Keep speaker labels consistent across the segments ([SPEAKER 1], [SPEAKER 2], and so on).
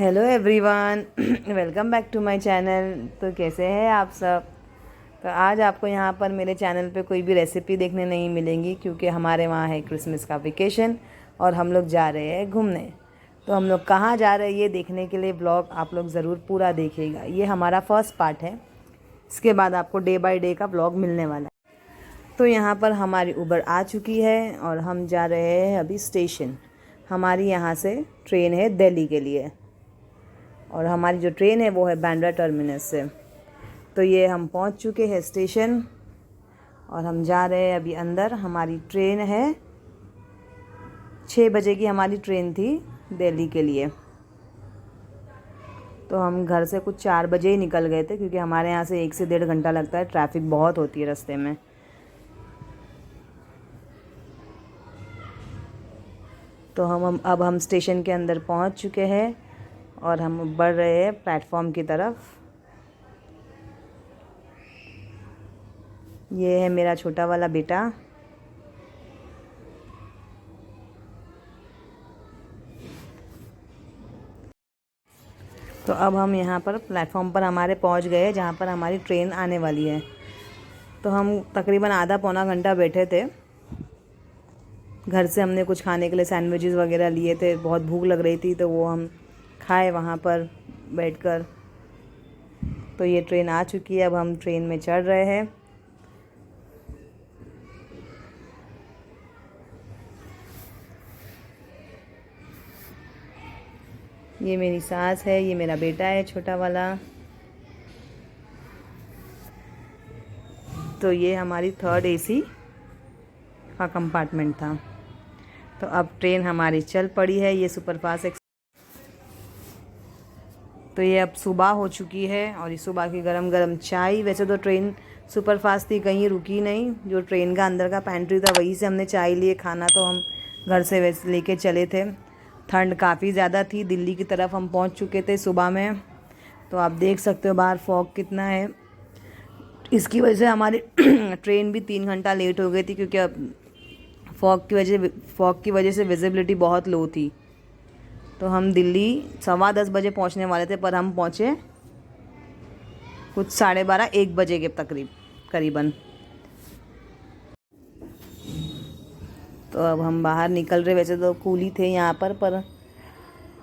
[SPEAKER 1] Hello everyone welcome back to my channel. तो कैसे हैं आप सब। तो आज आपको यहाँ पर मेरे चैनल पे कोई भी रेसिपी देखने नहीं मिलेंगी क्योंकि हमारे वहाँ है क्रिसमस का वेकेशन और हम लोग जा रहे हैं घूमने। तो हम लोग कहाँ जा रहे हैं ये देखने के लिए ब्लॉग आप लोग ज़रूर पूरा देखिएगा। ये हमारा फर्स्ट पार्ट है, इसके बाद आपको डे बाय डे का ब्लॉग मिलने वाला है। तो यहाँ पर हमारी उबर आ चुकी है और हम जा रहे हैं अभी स्टेशन। हमारी यहाँ से ट्रेन है दिल्ली के लिए और हमारी जो ट्रेन है वो है बांद्रा टर्मिनस से। तो ये हम पहुंच चुके हैं स्टेशन और हम जा रहे हैं अभी अंदर। हमारी ट्रेन है 6 बजे की, हमारी ट्रेन थी दिल्ली के लिए। तो हम घर से कुछ 4 बजे ही निकल गए थे क्योंकि हमारे यहाँ से 1 से 1.5 घंटा लगता है, ट्रैफिक बहुत होती है रास्ते में। तो अब हम स्टेशन के अंदर पहुँच चुके हैं और हम बढ़ रहे हैं प्लेटफॉर्म की तरफ। ये है मेरा छोटा वाला बेटा। तो अब हम यहाँ पर प्लेटफॉर्म पर हमारे पहुँच गए जहाँ पर हमारी ट्रेन आने वाली है। तो हम तकरीबन आधा पौना घंटा बैठे थे। घर से हमने कुछ खाने के लिए सैंडविचेस वगैरह लिए थे, बहुत भूख लग रही थी तो वो हम खाए वहाँ पर बैठकर। तो ये ट्रेन आ चुकी है, अब हम ट्रेन में चढ़ रहे हैं। ये मेरी सास है, ये मेरा बेटा है छोटा वाला। तो ये हमारी 3rd AC का कंपार्टमेंट था। तो अब ट्रेन हमारी चल पड़ी है, ये सुपरफास्ट एक्सप्रेस। तो ये अब सुबह हो चुकी है और ये सुबह की गरम गरम चाय। वैसे तो ट्रेन सुपरफास्ट थी, कहीं रुकी नहीं। जो ट्रेन का अंदर का पैंट्री था वहीं से हमने चाय लिए। खाना तो हम घर से वैसे लेके चले थे। ठंड काफ़ी ज़्यादा थी, दिल्ली की तरफ हम पहुंच चुके थे सुबह में। तो आप देख सकते हो बाहर फॉग कितना है। इसकी वजह से हमारी ट्रेन भी 3 घंटा लेट हो गई थी क्योंकि अब फॉग की वजह से विजिबिलिटी बहुत लो थी। तो हम दिल्ली 10:15 बजे पहुंचने वाले थे पर हम पहुंचे कुछ 12:30-1 बजे के करीबन। तो अब हम बाहर निकल रहे। वैसे तो कूली थे यहाँ पर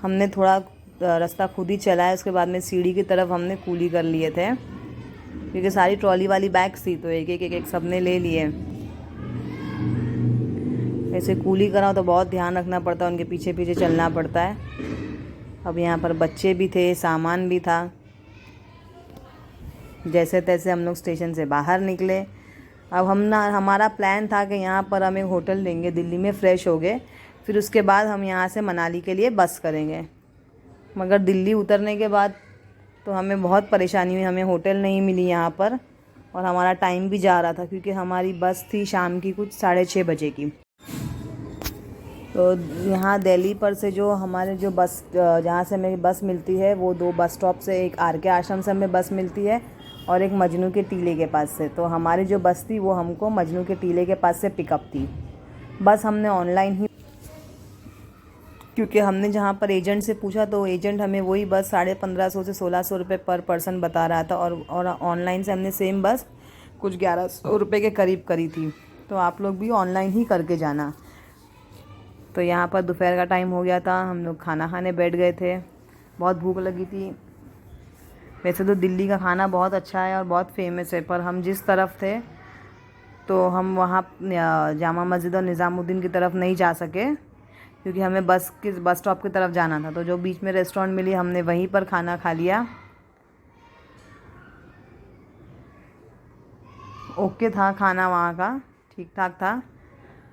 [SPEAKER 1] हमने थोड़ा रास्ता खुद ही चलाया। उसके बाद में सीढ़ी की तरफ हमने कूली कर लिए थे क्योंकि सारी ट्रॉली वाली बैग्स थी तो एक सब ने ले लिए। ऐसे कूली कराओ तो बहुत ध्यान रखना पड़ता है, उनके पीछे पीछे चलना पड़ता है। अब यहाँ पर बच्चे भी थे, सामान भी था। जैसे तैसे हम लोग स्टेशन से बाहर निकले। अब हमारा प्लान था कि यहाँ पर हम एक होटल लेंगे, दिल्ली में फ्रेश हो गए, फिर उसके बाद हम यहाँ से मनाली के लिए बस करेंगे। मगर दिल्ली उतरने के बाद तो हमें बहुत परेशानी हुई, हमें होटल नहीं मिली यहाँ पर और हमारा टाइम भी जा रहा था क्योंकि हमारी बस थी शाम की कुछ 6:30 बजे की। तो यहाँ दिल्ली पर से जो हमारे जो बस जहाँ से हमें बस मिलती है वो 2 बस स्टॉप से, एक RK आश्रम से हमें बस मिलती है और एक मजनू के टीले के पास से। तो हमारी जो बस थी वो हमको मजनू के टीले के पास से पिकअप थी। बस हमने ऑनलाइन ही, क्योंकि हमने जहाँ पर एजेंट से पूछा तो एजेंट हमें वही बस 1550 से 1600 रुपये पर पर्सन बता रहा था और ऑनलाइन से हमने सेम बस कुछ 1100 रुपये के करीब करी थी। तो आप लोग भी ऑनलाइन ही करके जाना। तो यहाँ पर दोपहर का टाइम हो गया था, हम लोग खाना खाने बैठ गए थे, बहुत भूख लगी थी। वैसे तो दिल्ली का खाना बहुत अच्छा है और बहुत फेमस है, पर हम जिस तरफ थे तो हम वहाँ जामा मस्जिद और निज़ामुद्दीन की तरफ नहीं जा सके क्योंकि हमें बस स्टॉप की तरफ जाना था। तो जो बीच में रेस्टोरेंट मिली हमने वहीं पर खाना खा लिया। ओके था खाना वहाँ का, ठीक ठाक था,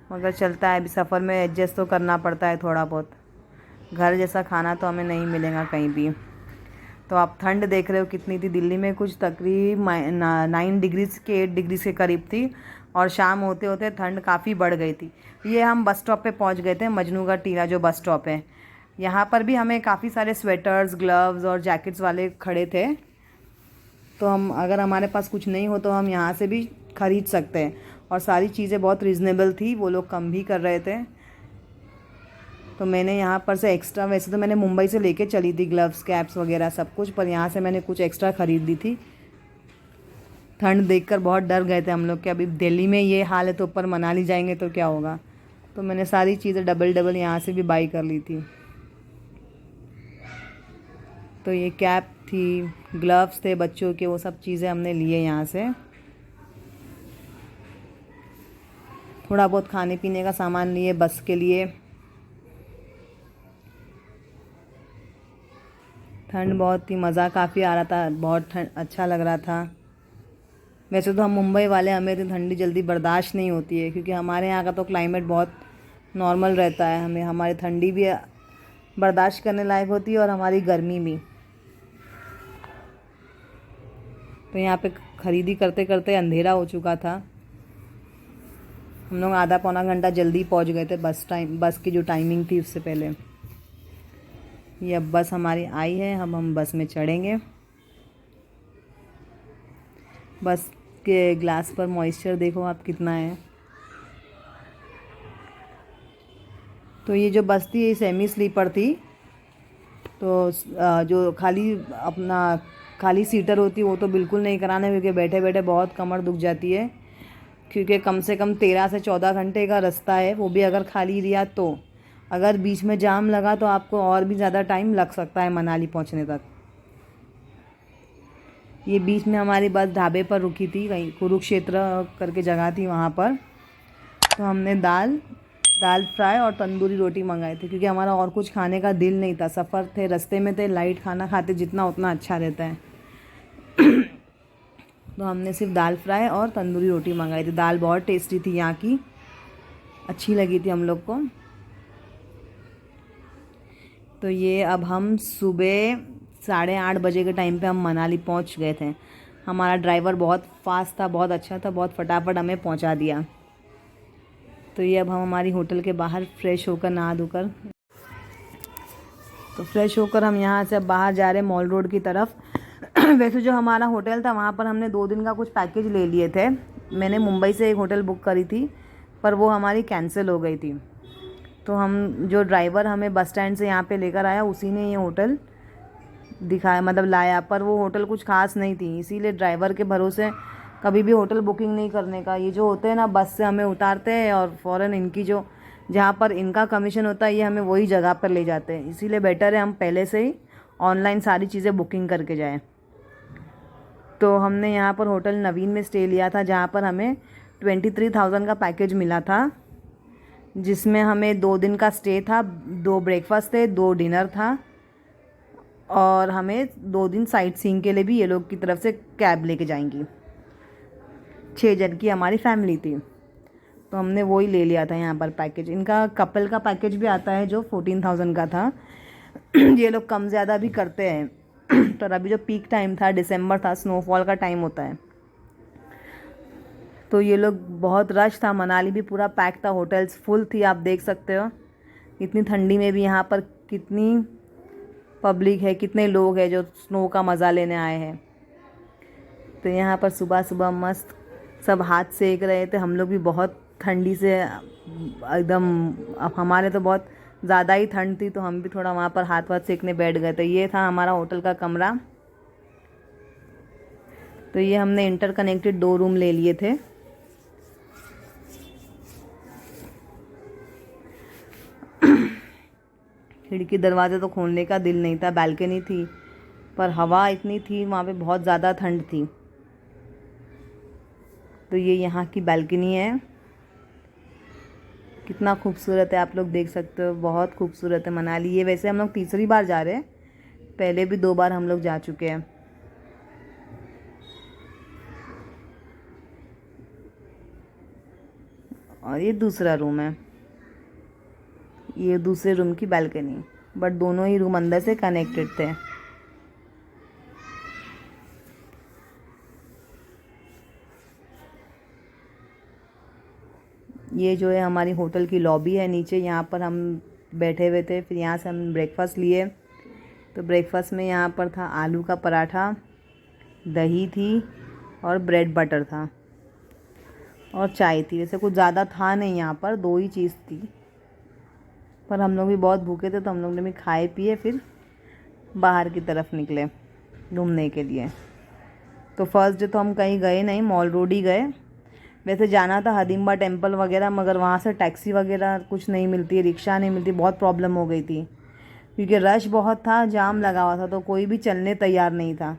[SPEAKER 1] मगर चलता है, अभी सफ़र में एडजस्ट तो करना पड़ता है थोड़ा बहुत। घर जैसा खाना तो हमें नहीं मिलेगा कहीं भी। तो आप ठंड देख रहे हो कितनी थी। दिल्ली में कुछ तकरीब 9 डिग्री के 8 डिग्री के करीब थी और शाम होते होते ठंड काफ़ी बढ़ गई थी। ये हम बस स्टॉप पे पहुंच गए थे, मजनू का टीला जो बस स्टॉप है। यहाँ पर भी हमें काफ़ी सारे स्वेटर्स, ग्लव्स और जैकेट्स वाले खड़े थे। तो हम अगर हमारे पास कुछ नहीं हो तो हम यहाँ से भी ख़रीद सकते हैं और सारी चीज़ें बहुत रीज़नेबल थी, वो लोग कम भी कर रहे थे। तो मैंने यहाँ पर से एक्स्ट्रा, वैसे तो मैंने मुंबई से लेके चली थी ग्लव्स कैप्स वगैरह सब कुछ, पर यहाँ से मैंने कुछ एक्स्ट्रा ख़रीद ली थी। ठंड देखकर बहुत डर गए थे हम लोग कि अभी दिल्ली में ये हाल है तो ऊपर मनाली जाएंगे तो क्या होगा। तो मैंने सारी चीज़ें डबल डबल यहाँ से भी बाई कर ली थी। तो ये कैप थी, ग्लव्स थे बच्चों के, वो सब चीज़ें हमने लिए यहाँ से। थोड़ा बहुत खाने पीने का सामान लिए बस के लिए। ठंड बहुत थी, मज़ा काफ़ी आ रहा था, बहुत ठंड अच्छा लग रहा था। वैसे तो हम मुंबई वाले, हमें तो ठंडी जल्दी बर्दाश्त नहीं होती है, क्योंकि हमारे यहाँ का तो क्लाइमेट बहुत नॉर्मल रहता है। हमें हमारी ठंडी भी बर्दाश्त करने लायक होती है और हमारी गर्मी भी। तो यहाँ पे ख़रीदी करते करते अंधेरा हो चुका था। हम लोग आधा पौना घंटा जल्दी पहुँच गए थे बस की जो टाइमिंग थी उससे पहले। ये अब बस हमारी आई है, हम बस में चढ़ेंगे। बस के ग्लास पर मॉइस्चर देखो आप कितना है। तो ये जो बस थी ये सेमी स्लीपर थी, तो जो खाली सीटर होती है वो तो बिल्कुल नहीं कराना, क्योंकि बैठे बैठे बहुत कमर दुख जाती है। क्योंकि कम से कम 13 से 14 घंटे का रास्ता है, वो भी अगर खाली रिया तो। अगर बीच में जाम लगा तो आपको और भी ज़्यादा टाइम लग सकता है मनाली पहुंचने तक। ये बीच में हमारी बस ढाबे पर रुकी थी, कहीं कुरुक्षेत्र करके जगह थी वहाँ पर। तो हमने दाल फ्राई और तंदूरी रोटी मंगाई थी, क्योंकि हमारा और कुछ खाने का दिल नहीं था। सफ़र थे, रास्ते में थे, लाइट खाना खाते जितना उतना अच्छा रहता है। तो हमने सिर्फ दाल फ्राई और तंदूरी रोटी मंगाई थी। दाल बहुत टेस्टी थी यहाँ की, अच्छी लगी थी हम लोग को। तो ये अब हम सुबह 8:30 बजे के टाइम पे हम मनाली पहुँच गए थे। हमारा ड्राइवर बहुत फास्ट था, बहुत अच्छा था, बहुत फटाफट हमें पहुँचा दिया। तो ये अब हम हमारी होटल के बाहर फ्रेश होकर नहा धोकर, तो फ्रेश होकर हम यहाँ से अब बाहर जा रहे हैं मॉल रोड की तरफ। वैसे जो हमारा होटल था वहाँ पर हमने 2 दिन का कुछ पैकेज ले लिए थे। मैंने मुंबई से एक होटल बुक करी थी, पर वो हमारी कैंसिल हो गई थी। तो जो ड्राइवर हमें बस स्टैंड से यहाँ पे लेकर आया, उसी ने ये होटल दिखाया, मतलब लाया, पर वो होटल कुछ खास नहीं थी। इसीलिए ड्राइवर के भरोसे कभी भी होटल बुकिंग नहीं करने का। ये जो होते हैं ना, बस से हमें उतारते हैं और फ़ौरन इनकी जो जहाँ पर इनका कमीशन होता है, ये हमें वही जगह पर ले जाते हैं। इसीलिए बेटर है हम पहले से ही ऑनलाइन सारी चीज़ें बुकिंग करके जाएं। तो हमने यहाँ पर होटल नवीन में स्टे लिया था, जहाँ पर हमें 23,000 का पैकेज मिला था, जिसमें हमें 2 दिन का स्टे था, 2 ब्रेकफास्ट थे, 2 डिनर था, और हमें 2 दिन साइट सीइंग के लिए भी ये लोग की तरफ से कैब लेके जाएंगी। 6 जन की हमारी फैमिली थी, तो हमने वही ले लिया था यहाँ पर पैकेज। इनका कपल का पैकेज भी आता है जो 14,000 का था। ये लोग कम ज़्यादा भी करते हैं। पर अभी जो पीक टाइम था, दिसंबर था, स्नोफॉल का टाइम होता है, तो ये लोग, बहुत रश था। मनाली भी पूरा पैक था, होटल्स फुल थी, आप देख सकते हो। इतनी ठंडी में भी यहाँ पर कितनी पब्लिक है, कितने लोग हैं जो स्नो का मज़ा लेने आए हैं। तो यहाँ पर सुबह सुबह मस्त सब हाथ सेक रहे थे। हम लोग भी बहुत ठंडी से एकदम, अब हमारे तो बहुत ज़्यादा ही ठंड थी, तो हम भी थोड़ा वहाँ पर हाथ सेकने बैठ गए थे। ये था हमारा होटल का कमरा। तो ये हमने इंटरकनेक्टेड 2 रूम ले लिए थे। खिड़की दरवाज़ा तो खोलने का दिल नहीं था, बालकनी थी, पर हवा इतनी थी वहाँ पे, बहुत ज़्यादा ठंड थी। तो ये यहाँ की बालकनी है, कितना खूबसूरत है, आप लोग देख सकते हो। बहुत खूबसूरत है मनाली। ये वैसे हम लोग तीसरी बार जा रहे हैं, पहले भी 2 बार हम लोग जा चुके हैं। और ये दूसरा रूम है, ये दूसरे रूम की बालकनी, बट दोनों ही रूम अंदर से कनेक्टेड थे। ये जो है हमारी होटल की लॉबी है नीचे, यहाँ पर हम बैठे हुए थे। फिर यहाँ से हम ब्रेकफास्ट लिए। तो ब्रेकफास्ट में यहाँ पर था आलू का पराठा, दही थी और ब्रेड बटर था, और चाय थी। वैसे कुछ ज़्यादा था नहीं यहाँ पर, 2 ही चीज़ थी। पर हम लोग भी बहुत भूखे थे तो हम लोग ने भी खाए पिए, फिर बाहर की तरफ निकले घूमने के लिए। तो फर्स्ट डे तो हम कहीं गए नहीं, मॉल रोड ही गए। वैसे जाना था हडिम्बा टेम्पल वगैरह, मगर वहाँ से टैक्सी वगैरह कुछ नहीं मिलती, रिक्शा नहीं मिलती, बहुत प्रॉब्लम हो गई थी क्योंकि रश बहुत था, जाम लगा हुआ था, तो कोई भी चलने तैयार नहीं था।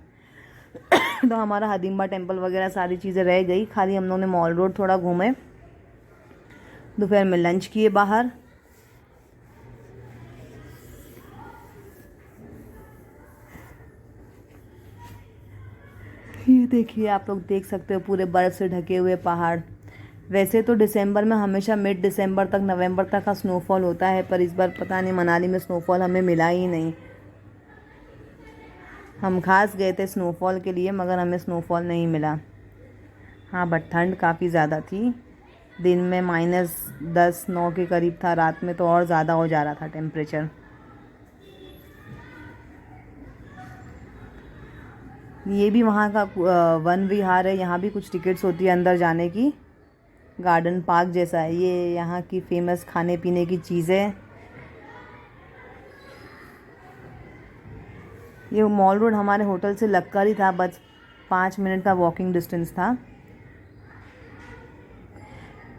[SPEAKER 1] तो हमारा हडिम्बा टेम्पल वगैरह सारी चीज़ें रह गई, खाली हम लोग ने मॉल रोड थोड़ा घूमे, दोपहर में लंच किए बाहर। ये देखिए, आप लोग देख सकते हो पूरे बर्फ़ से ढके हुए पहाड़। वैसे तो दिसंबर में हमेशा मिड दिसंबर तक नवंबर तक का स्नोफॉल होता है, पर इस बार पता नहीं मनाली में स्नोफॉल हमें मिला ही नहीं। हम खास गए थे स्नोफॉल के लिए मगर हमें स्नोफॉल नहीं मिला। हाँ, बट ठंड काफ़ी ज़्यादा थी, दिन में -10-9 के करीब था, रात में तो और ज़्यादा हो जा रहा था टेम्परेचर। ये भी वहाँ का वन विहार है, यहाँ भी कुछ टिकट्स होती है अंदर जाने की, गार्डन पार्क जैसा है। ये यहाँ की फेमस खाने पीने की चीज़ें। ये मॉल रोड हमारे होटल से लगकर ही था, बस 5 मिनट का वॉकिंग डिस्टेंस था।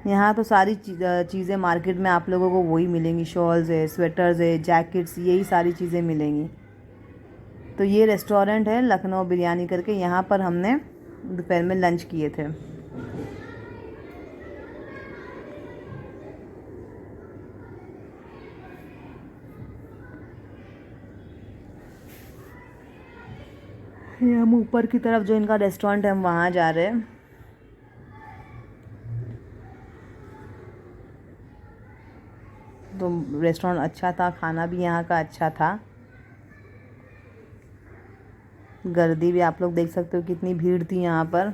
[SPEAKER 1] यहाँ तो सारी चीज़ें मार्केट में आप लोगों को वही मिलेंगी, शॉल्स है, स्वेटर्स है, जैकेट्स, यही सारी चीज़ें मिलेंगी। तो ये रेस्टोरेंट है लखनऊ बिरयानी करके, यहाँ पर हमने दोपहर में लंच किए थे। ये हम ऊपर की तरफ जो इनका रेस्टोरेंट है हम वहाँ जा रहे हैं। तो रेस्टोरेंट अच्छा था, खाना भी यहाँ का अच्छा था। गर्दी भी आप लोग देख सकते हो कितनी भीड़ थी यहाँ पर।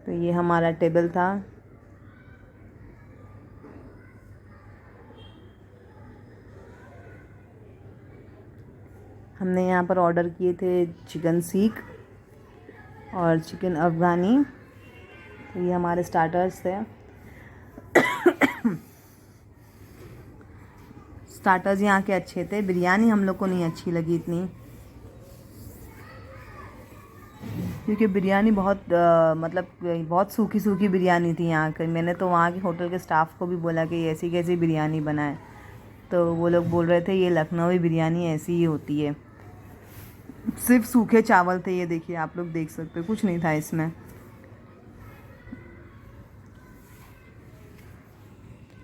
[SPEAKER 1] तो ये हमारा टेबल था। हमने यहाँ पर ऑर्डर किए थे चिकन सीख और चिकन अफ़गानी। तो ये हमारे स्टार्टर्स थे। स्टार्टर्स यहाँ के अच्छे थे, बिरयानी हम लोग को नहीं अच्छी लगी इतनी, क्योंकि बिरयानी बहुत मतलब बहुत सूखी सूखी बिरयानी थी यहाँ की। मैंने तो वहाँ के होटल के स्टाफ़ को भी बोला कि ऐसी कैसी बिरयानी बनाए, तो वो लोग बोल रहे थे ये लखनवी बिरयानी ऐसी ही होती है, सिर्फ सूखे चावल थे। ये देखिए, आप लोग देख सकते हो कुछ नहीं था इसमें।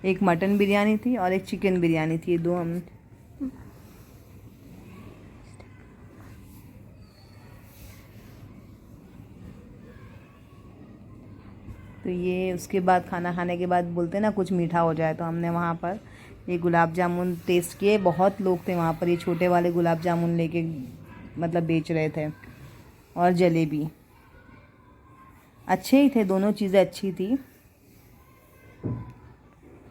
[SPEAKER 1] एक मटन बिरयानी थी और एक चिकन बिरयानी थी, ये दो हम। तो ये उसके बाद खाना खाने के बाद बोलते ना कुछ मीठा हो जाए, तो हमने वहाँ पर ये गुलाब जामुन टेस्ट किए। बहुत लोग थे वहाँ पर, ये छोटे वाले गुलाब जामुन लेके मतलब बेच रहे थे, और जलेबी अच्छे ही थे, दोनों चीज़ें अच्छी थी।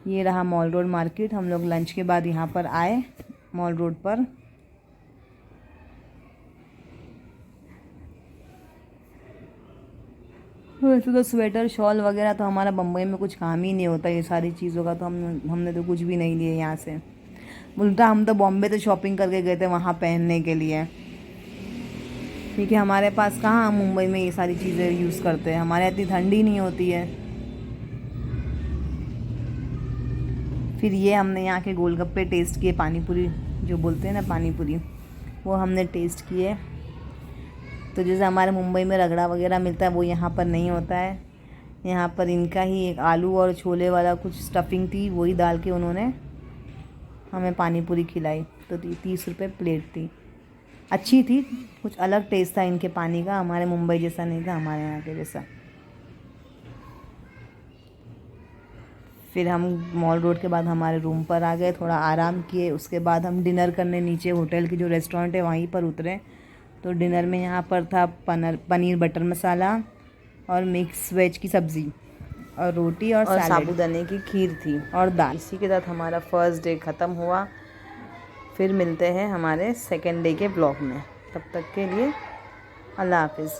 [SPEAKER 1] ये रहा मॉल रोड मार्केट। हम लोग लंच के बाद यहाँ पर आए मॉल रोड पर। वैसे तो स्वेटर शॉल वगैरह तो हमारा बम्बई में कुछ काम ही नहीं होता ये सारी चीज़ों का, तो हमने तो कुछ भी नहीं लिए यहाँ से। उल्टा हम तो बॉम्बे से शॉपिंग करके गए थे वहाँ पहनने के लिए, क्योंकि हमारे पास कहाँ, हम मुंबई में ये सारी चीज़ें यूज़ करते हैं, हमारे इतनी ठंडी नहीं होती है। फिर ये हमने यहाँ के गोलगप्पे टेस्ट किए, पानीपुरी जो बोलते हैं ना पानीपुरी, वो हमने टेस्ट किए। तो जैसे हमारे मुंबई में रगड़ा वगैरह मिलता है वो यहाँ पर नहीं होता है। यहाँ पर इनका ही एक आलू और छोले वाला कुछ स्टफिंग थी, वही डाल के उन्होंने हमें पानीपुरी खिलाई। तो 30 रुपये प्लेट थी, अच्छी थी, कुछ अलग टेस्ट था इनके पानी का, हमारे मुंबई जैसा नहीं था, हमारे यहाँ के जैसा। फिर हम मॉल रोड के बाद हमारे रूम पर आ गए, थोड़ा आराम किए। उसके बाद हम डिनर करने नीचे होटल की जो रेस्टोरेंट है वहीं पर उतरे। तो डिनर में यहाँ पर था पनीर बटर मसाला और मिक्स वेज की सब्ज़ी और रोटी और साबूदाने की खीर थी और दाल। इसी के साथ हमारा फर्स्ट डे ख़त्म हुआ। फिर मिलते हैं हमारे सेकेंड डे के ब्लॉग में, तब तक के लिए अल्लाह हाफिज़।